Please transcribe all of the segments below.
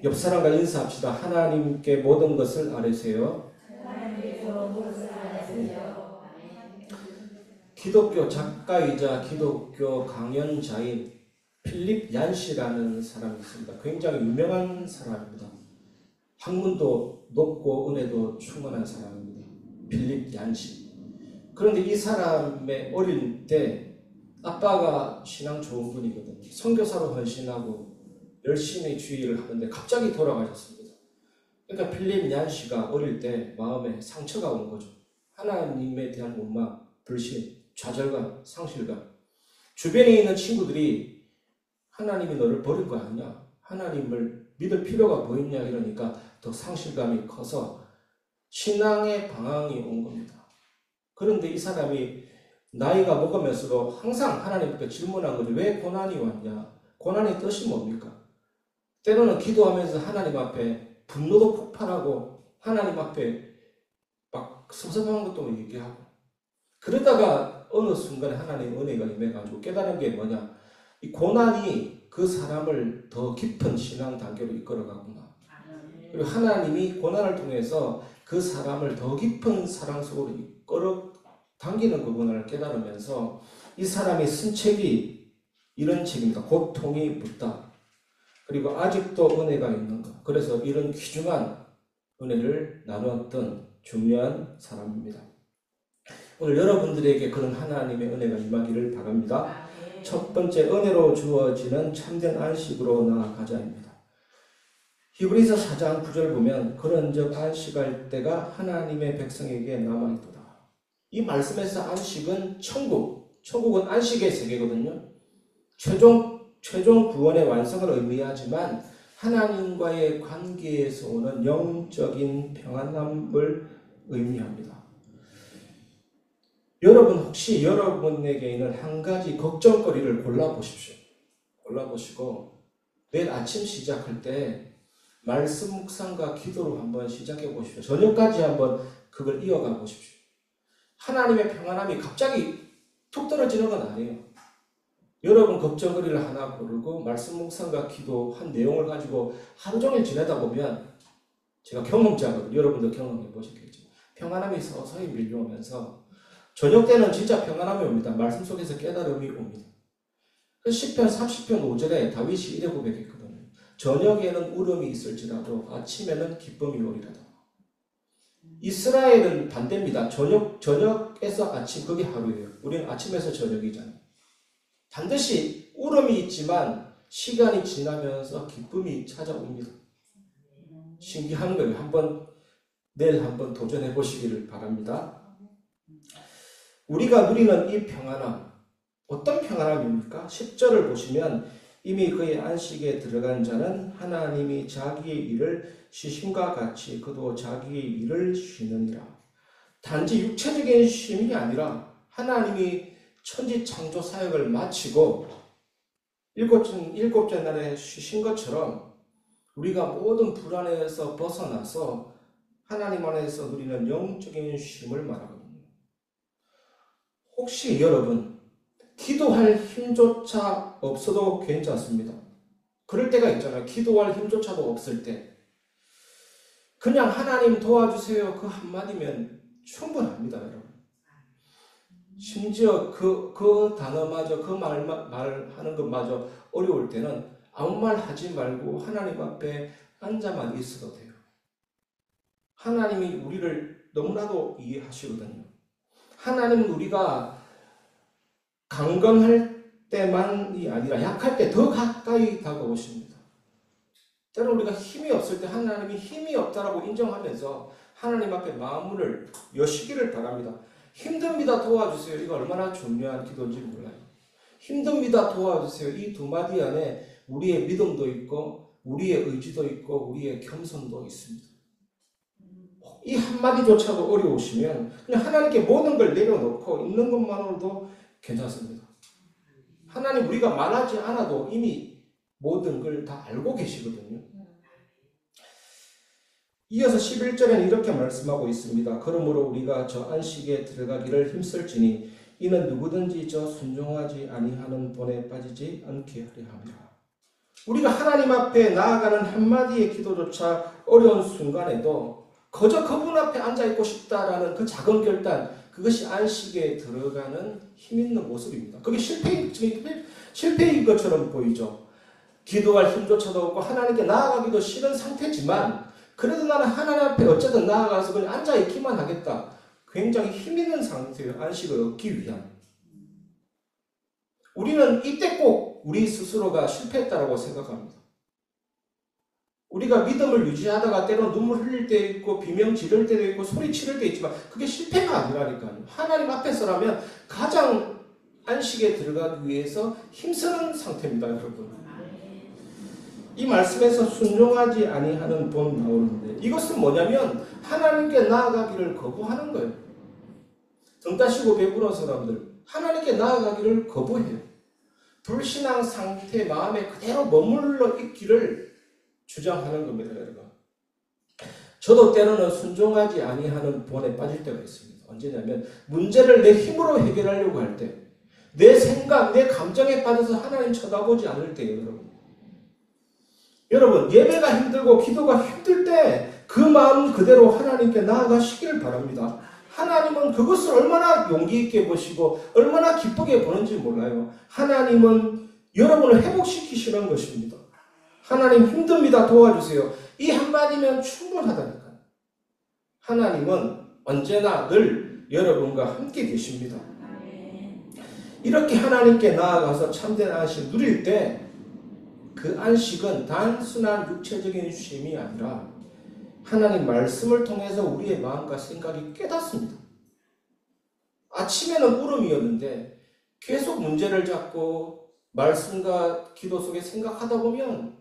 옆 사람과 인사합시다. 하나님께 모든 것을 아뢰세요. 기독교 작가이자 기독교 강연자인 필립 얀시라는 사람이 있습니다. 굉장히 유명한 사람입니다. 학문도 높고 은혜도 충만한 사람입니다. 필립 얀시. 그런데 이 사람의 어릴 때 아빠가 신앙 좋은 분이거든요. 선교사로 헌신하고 열심히 주의를 하는데 갑자기 돌아가셨습니다. 그러니까 필립 얀시가 어릴 때 마음에 상처가 온 거죠. 하나님에 대한 원망, 불신, 좌절감, 상실감. 주변에 있는 친구들이 하나님이 너를 버린 거 아니냐? 하나님을 믿을 필요가 뭐 있냐? 이러니까 더 상실감이 커서 신앙의 방황이 온 겁니다. 그런데 이 사람이 나이가 먹으면서도 항상 하나님께 질문한 거죠. 왜 고난이 왔냐? 고난의 뜻이 뭡니까? 때로는 기도하면서 하나님 앞에 분노도 폭발하고 하나님 앞에 막 섭섭한 것도 얘기하고 그러다가 어느 순간에 하나님의 은혜가 임해가지고 깨달은 게 뭐냐? 이 고난이 그 사람을 더 깊은 신앙 단계로 이끌어가구나. 그리고 하나님이 고난을 통해서 그 사람을 더 깊은 사랑 속으로 이끌어 당기는 부분을 깨달으면서 이 사람이 쓴 책이 이런 책입니다. 고통이 묻다. 그리고 아직도 은혜가 있는 것. 그래서 이런 귀중한 은혜를 나누었던 중요한 사람입니다. 오늘 여러분들에게 그런 하나님의 은혜가 임하기를 바랍니다. 첫 번째, 은혜로 주어지는 참된 안식으로 나아가자입니다. 히브리서 4장 9절 보면 그런즉 안식할 때가 하나님의 백성에게 남아있도다. 이 말씀에서 안식은 천국은 안식의 세계거든요. 최종 구원의 완성을 의미하지만 하나님과의 관계에서 오는 영적인 평안함을 의미합니다. 여러분 혹시 여러분에게 있는 한 가지 걱정거리를 골라보십시오. 골라보시고 내일 아침 시작할 때 말씀 묵상과 기도로 한번 시작해 보십시오. 저녁까지 한번 그걸 이어가 보십시오. 하나님의 평안함이 갑자기 툭 떨어지는 건 아니에요. 여러분 걱정거리를 하나 고르고 말씀 묵상과 기도한 내용을 가지고 하루 종일 지내다 보면 제가 경험자거든요. 여러분도 경험해 보셨겠죠. 평안함이 서서히 밀려오면서 저녁 때는 진짜 평안함이 옵니다. 말씀 속에서 깨달음이 옵니다. 시편 30편 5절에 다윗이 이래 고백했거든요. 저녁에는 울음이 있을지라도 아침에는 기쁨이 오리라다. 이스라엘은 반대입니다. 저녁에서 아침, 그게 하루예요. 우리는 아침에서 저녁이잖아요. 반드시 울음이 있지만 시간이 지나면서 기쁨이 찾아옵니다. 신기한 거예요. 내일 한번 도전해 보시기를 바랍니다. 우리가 누리는 이 평안함, 어떤 평안함입니까? 10절을 보시면 이미 그의 안식에 들어간 자는 하나님이 자기의 일을 쉬심과 같이 그도 자기의 일을 쉬느니라. 단지 육체적인 쉼이 아니라 하나님이 천지 창조 사역을 마치고 일곱째 날에 쉬신 것처럼 우리가 모든 불안에서 벗어나서 하나님 안에서 누리는 영적인 쉼을 말하거든요. 혹시 여러분 기도할 힘조차 없어도 괜찮습니다. 그럴 때가 있잖아요. 기도할 힘조차도 없을 때 그냥 하나님 도와주세요 그 한마디면 충분합니다. 여러분. 심지어 그 단어마저 그 말하는 것마저 어려울 때는 아무 말 하지 말고 하나님 앞에 앉아만 있어도 돼요. 하나님이 우리를 너무나도 이해하시거든요. 하나님은 우리가 강건할 때만이 아니라 약할 때 더 가까이 다가오십니다. 때로는 우리가 힘이 없을 때 하나님이 힘이 없다라고 인정하면서 하나님 앞에 마음을 여시기를 바랍니다. 힘듭니다 도와주세요. 이거 얼마나 중요한 기도인지 몰라요. 힘듭니다 도와주세요. 이 두 마디 안에 우리의 믿음도 있고 우리의 의지도 있고 우리의 겸손도 있습니다. 이 한마디조차도 어려우시면 그냥 하나님께 모든 걸 내려놓고 있는 것만으로도 괜찮습니다. 하나님 우리가 말하지 않아도 이미 모든 걸 다 알고 계시거든요. 이어서 11절에는 이렇게 말씀하고 있습니다. 그러므로 우리가 저 안식에 들어가기를 힘쓸지니 이는 누구든지 저 순종하지 아니하는 본에 빠지지 않게 하려 함이라. 우리가 하나님 앞에 나아가는 한마디의 기도조차 어려운 순간에도 거저 그분 앞에 앉아있고 싶다라는 그 작은 결단, 그것이 안식에 들어가는 힘있는 모습입니다. 그게 실패인 것처럼 보이죠. 기도할 힘조차도 없고 하나님께 나아가기도 싫은 상태지만 그래도 나는 하나님 앞에 어쨌든 나아가서 그냥 앉아있기만 하겠다. 굉장히 힘있는 상태예요. 안식을 얻기 위한. 우리는 이때 꼭 우리 스스로가 실패했다고 생각합니다. 우리가 믿음을 유지하다가 때로 눈물 흘릴 때 있고 비명 지를 때도 있고 소리 치를 때 있지만 그게 실패가 아니라니까요. 하나님 앞에서라면 가장 안식에 들어가기 위해서 힘쓰는 상태입니다, 여러분. 이 말씀에서 순종하지 아니하는 본 나오는데 이것은 뭐냐면 하나님께 나아가기를 거부하는 거예요. 등 따시고 배부른 사람들 하나님께 나아가기를 거부해요. 불신앙 상태 마음에 그대로 머물러 있기를 주장하는 겁니다, 여러분. 저도 때로는 순종하지 아니하는 본에 빠질 때가 있습니다. 언제냐면 문제를 내 힘으로 해결하려고 할 때, 내 생각, 내 감정에 빠져서 하나님 쳐다보지 않을 때예요, 여러분. 여러분, 예배가 힘들고 기도가 힘들 때 그 마음 그대로 하나님께 나아가시길 바랍니다. 하나님은 그것을 얼마나 용기 있게 보시고 얼마나 기쁘게 보는지 몰라요. 하나님은 여러분을 회복시키시는 것입니다. 하나님 힘듭니다. 도와주세요. 이 한마디면 충분하다니까요. 하나님은 언제나 늘 여러분과 함께 계십니다. 이렇게 하나님께 나아가서 참된 안식 누릴 때 그 안식은 단순한 육체적인 쉼이 아니라 하나님 말씀을 통해서 우리의 마음과 생각이 깨닫습니다. 아침에는 울음이었는데 계속 문제를 잡고 말씀과 기도 속에 생각하다 보면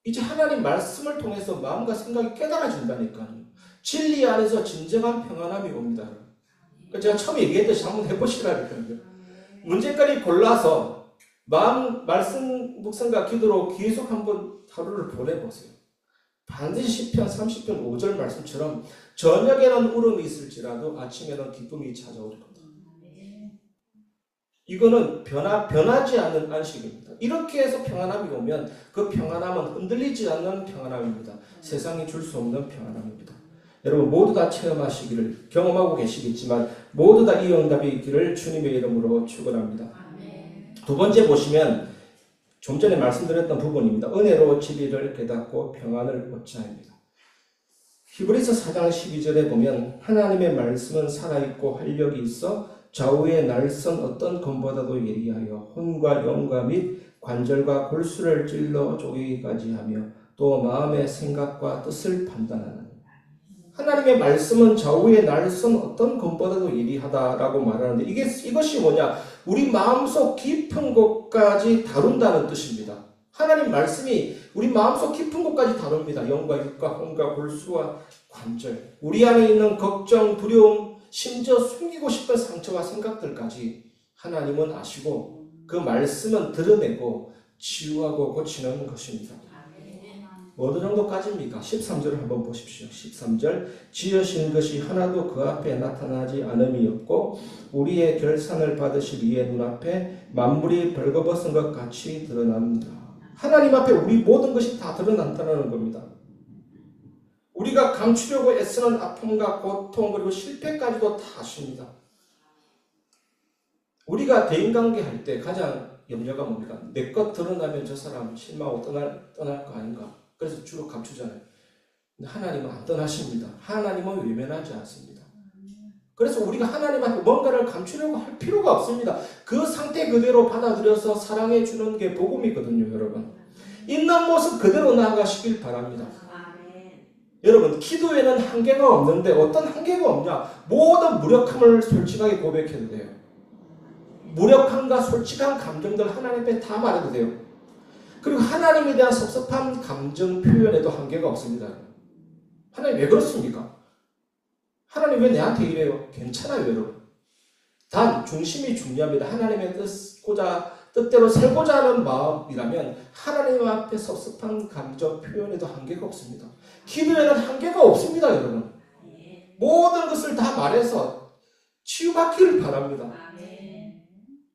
이제 하나님 말씀을 통해서 마음과 생각이 깨달아진다니까요. 진리 안에서 진정한 평안함이 옵니다. 제가 처음에 얘기했듯이 한번 해보시라니까요. 문제거리 골라서 말씀 묵상과 기도로 계속 한번 하루를 보내보세요. 반드시 시편 30편 5절 말씀처럼 저녁에는 울음이 있을지라도 아침에는 기쁨이 찾아올 겁니다. 이거는 변하지 않는 안식입니다. 이렇게 해서 평안함이 오면 그 평안함은 흔들리지 않는 평안함입니다. 세상이 줄 수 없는 평안함입니다. 여러분 모두 다 체험하시기를, 경험하고 계시겠지만 모두 다 이 응답이 있기를 주님의 이름으로 축원합니다. 두 번째 보시면 좀 전에 말씀드렸던 부분입니다. 은혜로 진리를 깨닫고 평안을 얻자입니다. 히브리서 4장 12절에 보면 하나님의 말씀은 살아있고 활력이 있어 좌우의 날선 어떤 검보다도 예리하여 혼과 영과 및 관절과 골수를 찔러 쪼개기까지 하며 또 마음의 생각과 뜻을 판단하는. 하나님의 말씀은 좌우의 날선 어떤 검보다도 예리하다라고 말하는데 이것이 뭐냐? 우리 마음속 깊은 곳까지 다룬다는 뜻입니다. 하나님 말씀이 우리 마음속 깊은 곳까지 다룹니다. 영과 육과 혼과 골수와 관절, 우리 안에 있는 걱정, 두려움, 심지어 숨기고 싶은 상처와 생각들까지 하나님은 아시고 그 말씀은 드러내고 치유하고 고치는 것입니다. 어느 정도까지입니까? 13절을 한번 보십시오. 13절 지으신 것이 하나도 그 앞에 나타나지 않음이 없고 우리의 결산을 받으실 이의 눈앞에 만물이 벌거벗은 것 같이 드러납니다. 하나님 앞에 우리 모든 것이 다 드러난다는 겁니다. 우리가 감추려고 애쓰는 아픔과 고통 그리고 실패까지도 다 아십니다. 우리가 대인관계 할 때 가장 염려가 뭡니까? 내 것 드러나면 저 사람 실망하고 떠날 거 아닌가? 그래서 주로 감추잖아요. 근데 하나님은 안 떠나십니다. 하나님은 외면하지 않습니다. 그래서 우리가 하나님 앞에 뭔가를 감추려고 할 필요가 없습니다. 그 상태 그대로 받아들여서 사랑해 주는 게 복음이거든요, 여러분. 있는 모습 그대로 나아가시길 바랍니다. 여러분, 기도에는 한계가 없는데 어떤 한계가 없냐? 모든 무력함을 솔직하게 고백해도 돼요. 무력함과 솔직한 감정들 하나님 앞에 다 말해도 돼요. 그리고 하나님에 대한 섭섭한 감정 표현에도 한계가 없습니다. 하나님 왜 그렇습니까? 하나님 왜 내한테 이래요? 괜찮아요, 여러분. 단 중심이 중요합니다. 하나님의 뜻대로 살고자 하는 마음이라면 하나님 앞에 섭섭한 감정 표현에도 한계가 없습니다. 기도에는 한계가 없습니다, 여러분. 모든 것을 다 말해서 치유받기를 바랍니다.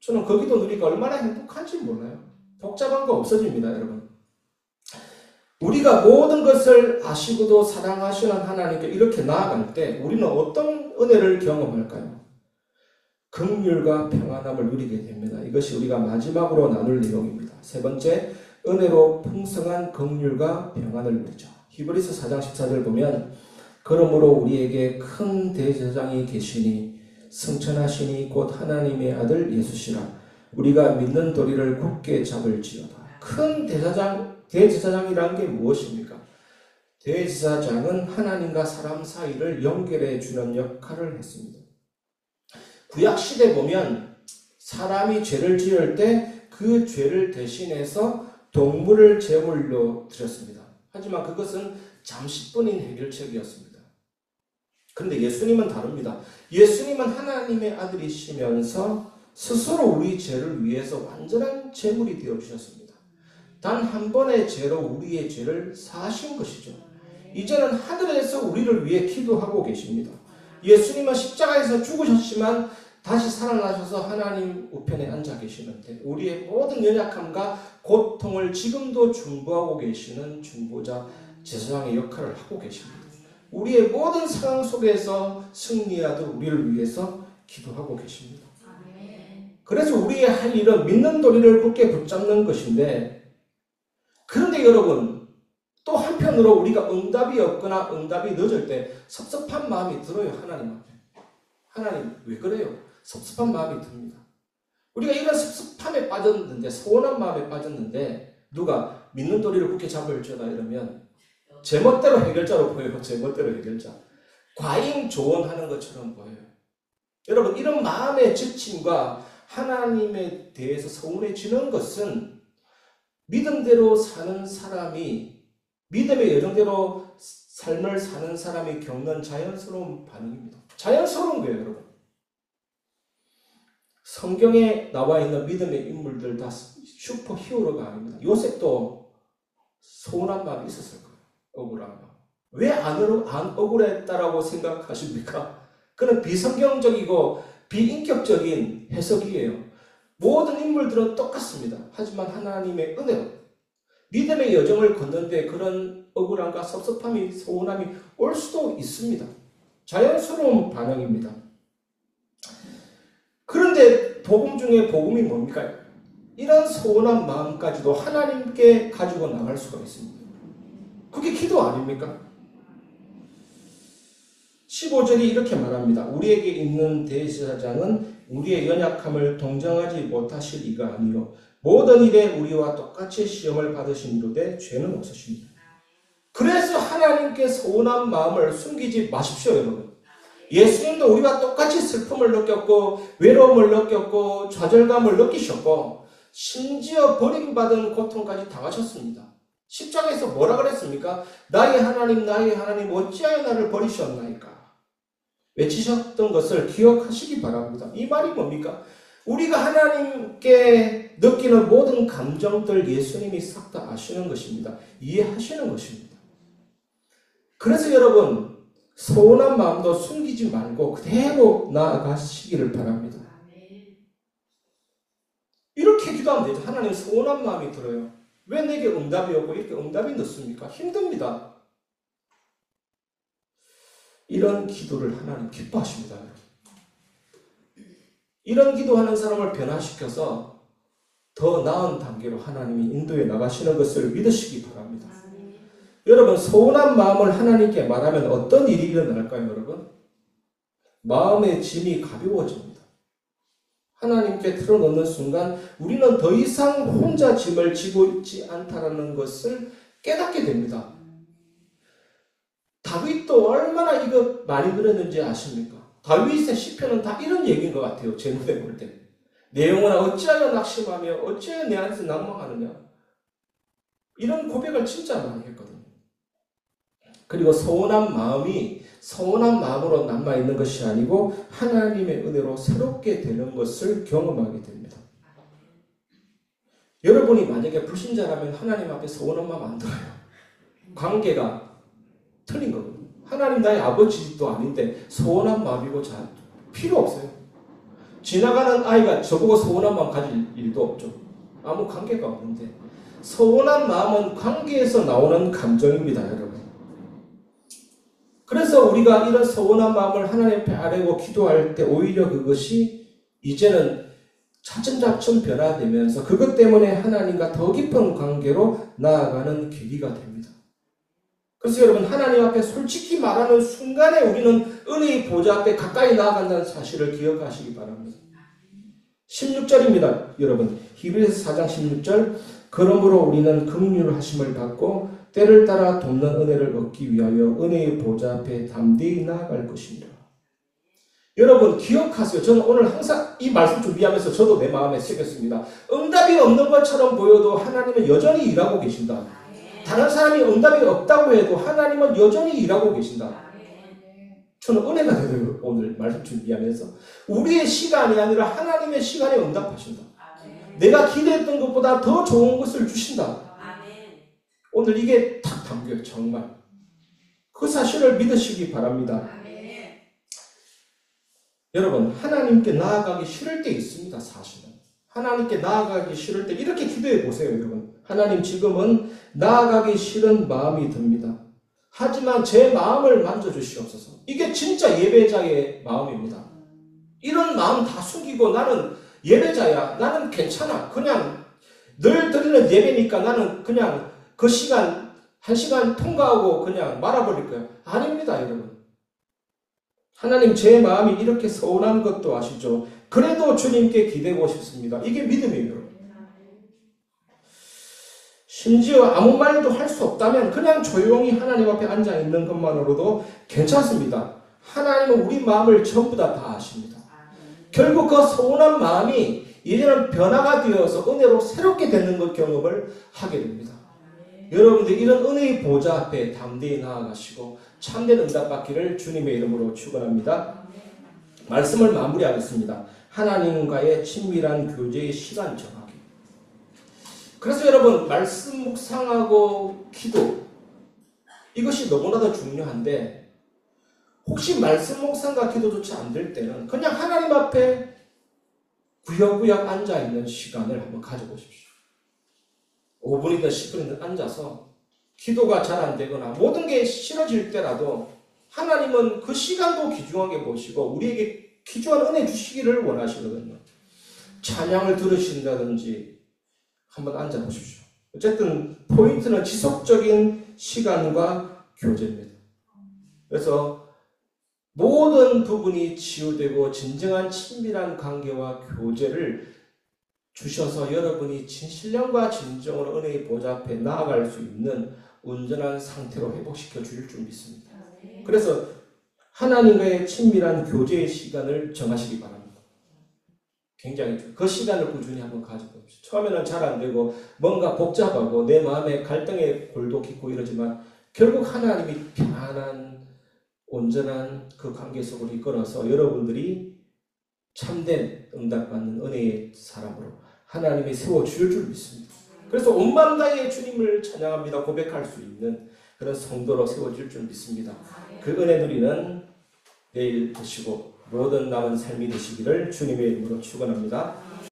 저는 거기도 누리가 얼마나 행복한지 몰라요. 복잡한 거 없어집니다, 여러분. 우리가 모든 것을 아시고도 사랑하시는 하나님께 이렇게 나아갈 때 우리는 어떤 은혜를 경험할까요? 긍휼과 평안함을 누리게 됩니다. 이것이 우리가 마지막으로 나눌 내용입니다. 세 번째, 은혜로 풍성한 긍휼과 평안을 누리죠. 히브리서 4장 14절 보면 그러므로 우리에게 큰 대제사장이 계시니 승천하시니 곧 하나님의 아들 예수시라. 우리가 믿는 도리를 굳게 잡을지어다. 큰 대제사장이라는 게 무엇입니까? 대제사장은 하나님과 사람 사이를 연결해 주는 역할을 했습니다. 구약시대 보면 사람이 죄를 지을 때 그 죄를 대신해서 동물을 제물로 드렸습니다. 하지만 그것은 잠시뿐인 해결책이었습니다. 그런데 예수님은 다릅니다. 예수님은 하나님의 아들이시면서 스스로 우리 죄를 위해서 완전한 제물이 되어주셨습니다. 단 한 번의 죄로 우리의 죄를 사하신 것이죠. 이제는 하늘에서 우리를 위해 기도하고 계십니다. 예수님은 십자가에서 죽으셨지만 다시 살아나셔서 하나님 우편에 앉아 계시는데 우리의 모든 연약함과 고통을 지금도 중보하고 계시는 중보자 제사장의 역할을 하고 계십니다. 우리의 모든 상황 속에서 승리하듯 우리를 위해서 기도하고 계십니다. 그래서 우리의 할 일은 믿는 도리를 굳게 붙잡는 것인데, 그런데 여러분, 또 한편으로 우리가 응답이 없거나 응답이 늦을 때 섭섭한 마음이 들어요. 하나님 앞에. 하나님 왜 그래요? 섭섭한 마음이 듭니다. 우리가 이런 섭섭함에 빠졌는데, 서운한 마음에 빠졌는데 누가 믿는 도리를 굳게 잡을지어다 이러면 제멋대로 해결자로 보여요. 제멋대로 해결자. 과잉 조언하는 것처럼 보여요. 여러분, 이런 마음의 지침과 하나님에 대해서 서운해지는 것은 믿음대로 사는 사람이, 믿음의 여정대로 삶을 사는 사람이 겪는 자연스러운 반응입니다. 자연스러운 거예요, 여러분. 성경에 나와 있는 믿음의 인물들 다 슈퍼 히어로가 아닙니다. 요셉도 서운한 마음이 있었을 거예요. 억울한 마음. 왜 안 억울했다라고 생각하십니까? 그는 비성경적이고 비인격적인 해석이에요. 모든 인물들은 똑같습니다. 하지만 하나님의 은혜로 믿음의 여정을 걷는데 그런 억울함과 섭섭함이, 서운함이 올 수도 있습니다. 자연스러운 반응입니다. 그런데 복음 중에 복음이 뭡니까? 이런 서운한 마음까지도 하나님께 가지고 나갈 수가 있습니다. 그게 기도 아닙니까? 15절이 이렇게 말합니다. 우리에게 있는 대제사장은 우리의 연약함을 동정하지 못하실 이가 아니요 모든 일에 우리와 똑같이 시험을 받으시는데 죄는 없으십니다. 그래서 하나님께 서운한 마음을 숨기지 마십시오, 여러분. 예수님도 우리와 똑같이 슬픔을 느꼈고 외로움을 느꼈고 좌절감을 느끼셨고 심지어 버림받은 고통까지 당하셨습니다. 십자가에서 뭐라 그랬습니까? 나의 하나님 어찌하여 나를 버리셨나이까? 외치셨던 것을 기억하시기 바랍니다. 이 말이 뭡니까? 우리가 하나님께 느끼는 모든 감정들 예수님이 싹 다 아시는 것입니다. 이해하시는 것입니다. 그래서 여러분, 서운한 마음도 숨기지 말고 그대로 나아가시기를 바랍니다. 이렇게 기도하면 되죠. 하나님, 서운한 마음이 들어요. 왜 내게 응답이 없고 이렇게 응답이 늦습니까? 힘듭니다. 이런 기도를 하나님 기뻐하십니다. 이런 기도하는 사람을 변화시켜서 더 나은 단계로 하나님이 인도해 나가시는 것을 믿으시기 바랍니다. 여러분, 서운한 마음을 하나님께 말하면 어떤 일이 일어날까요, 여러분? 마음의 짐이 가벼워집니다. 하나님께 틀어놓는 순간 우리는 더 이상 혼자 짐을 지고 있지 않다라는 것을 깨닫게 됩니다. 다윗도 얼마나 이거 많이 들었는지 아십니까? 다윗의 시편은 다 이런 얘기인 것 같아요. 제 눈에 볼 때. 내용은 어찌하여 낙심하며 어찌하여 내 안에서 낭망하느냐. 이런 고백을 진짜 많이 했거든요. 그리고 서운한 마음이 서운한 마음으로 남아있는 것이 아니고 하나님의 은혜로 새롭게 되는 것을 경험하게 됩니다. 여러분이 만약에 불신자라면 하나님 앞에 서운한 마음 안 들어요. 관계가 틀린 거거든요. 하나님 나의 아버지도 아닌데 서운한 마음이고 잘 필요 없어요. 지나가는 아이가 저보고 서운한 마음 가질 일도 없죠. 아무 관계가 없는데 서운한 마음은 관계에서 나오는 감정입니다, 여러분. 그래서 우리가 이런 서운한 마음을 하나님 앞에 아뢰고 기도할 때 오히려 그것이 이제는 차츰차츰 변화되면서 그것 때문에 하나님과 더 깊은 관계로 나아가는 계기가 됩니다. 그래서 여러분, 하나님 앞에 솔직히 말하는 순간에 우리는 은혜의 보좌 앞에 가까이 나아간다는 사실을 기억하시기 바랍니다. 16절입니다. 여러분, 히브리서 4장 16절. 그러므로 우리는 긍휼 하심을 받고 때를 따라 돕는 은혜를 얻기 위하여 은혜의 보좌 앞에 담대히 나아갈 것입니다. 여러분 기억하세요. 저는 오늘 항상 이 말씀 준비하면서 저도 내 마음에 새겼습니다. 응답이 없는 것처럼 보여도 하나님은 여전히 일하고 계신다. 다른 사람이 응답이 없다고 해도 하나님은 여전히 일하고 계신다. 저는 은혜가 되더라고요. 오늘 말씀 준비하면서 우리의 시간이 아니라 하나님의 시간에 응답하신다. 내가 기대했던 것보다 더 좋은 것을 주신다. 오늘 이게 탁 담겨요. 정말 그 사실을 믿으시기 바랍니다. 여러분, 하나님께 나아가기 싫을 때 있습니다. 사실은 하나님께 나아가기 싫을 때 이렇게 기도해 보세요. 여러분, 하나님 지금은 나아가기 싫은 마음이 듭니다. 하지만 제 마음을 만져주시옵소서. 이게 진짜 예배자의 마음입니다. 이런 마음 다 숨기고 나는 예배자야, 나는 괜찮아, 그냥 늘 드리는 예배니까 나는 그냥 그 시간 한 시간 통과하고 그냥 말아버릴 거야. 아닙니다. 여러분, 하나님 제 마음이 이렇게 서운한 것도 아시죠? 그래도 주님께 기대고 싶습니다. 이게 믿음이에요. 심지어 아무 말도 할 수 없다면 그냥 조용히 하나님 앞에 앉아 있는 것만으로도 괜찮습니다. 하나님은 우리 마음을 전부 다 아십니다. 결국 그 서운한 마음이 이제는 변화가 되어서 은혜로 새롭게 되는 것 경험을 하게 됩니다. 여러분들 이런 은혜의 보좌 앞에 담대히 나아가시고 참된 응답 받기를 주님의 이름으로 축원합니다. 말씀을 마무리하겠습니다. 하나님과의 친밀한 교제의 시간 정하기. 그래서 여러분, 말씀 묵상하고 기도, 이것이 너무나도 중요한데 혹시 말씀 묵상과 기도조차 안 될 때는 그냥 하나님 앞에 구역구역 앉아있는 시간을 한번 가져보십시오. 5분이든 10분이든 앉아서 기도가 잘 안 되거나 모든 게 싫어질 때라도 하나님은 그 시간도 귀중하게 보시고 우리에게 귀중한 은혜 주시기를 원하시거든요. 찬양을 들으신다든지 한번 앉아보십시오. 어쨌든 포인트는 지속적인 시간과 교제입니다. 그래서 모든 부분이 치유되고 진정한 친밀한 관계와 교제를 주셔서 여러분이 진실령과 진정으로 은혜의 보좌 앞에 나아갈 수 있는 온전한 상태로 회복시켜 주실 줄 믿습니다. 그래서 하나님과의 친밀한 교제의 시간을 정하시기 바랍니다. 굉장히 그 시간을 꾸준히 한번 가져봅시다. 처음에는 잘 안 되고 뭔가 복잡하고 내 마음에 갈등의 골도 깊고 이러지만 결국 하나님이 편안한 온전한 그 관계 속으로 이끌어서 여러분들이 참된 응답받는 은혜의 사람으로 하나님이 세워주실 줄 믿습니다. 그래서 온 마음 다해 주님을 찬양합니다 고백할 수 있는 그런 성도로 세워질 줄 믿습니다. 그 은혜 누리는 내일 되시고 모든 남은 삶이 되시기를 주님의 이름으로 축원합니다.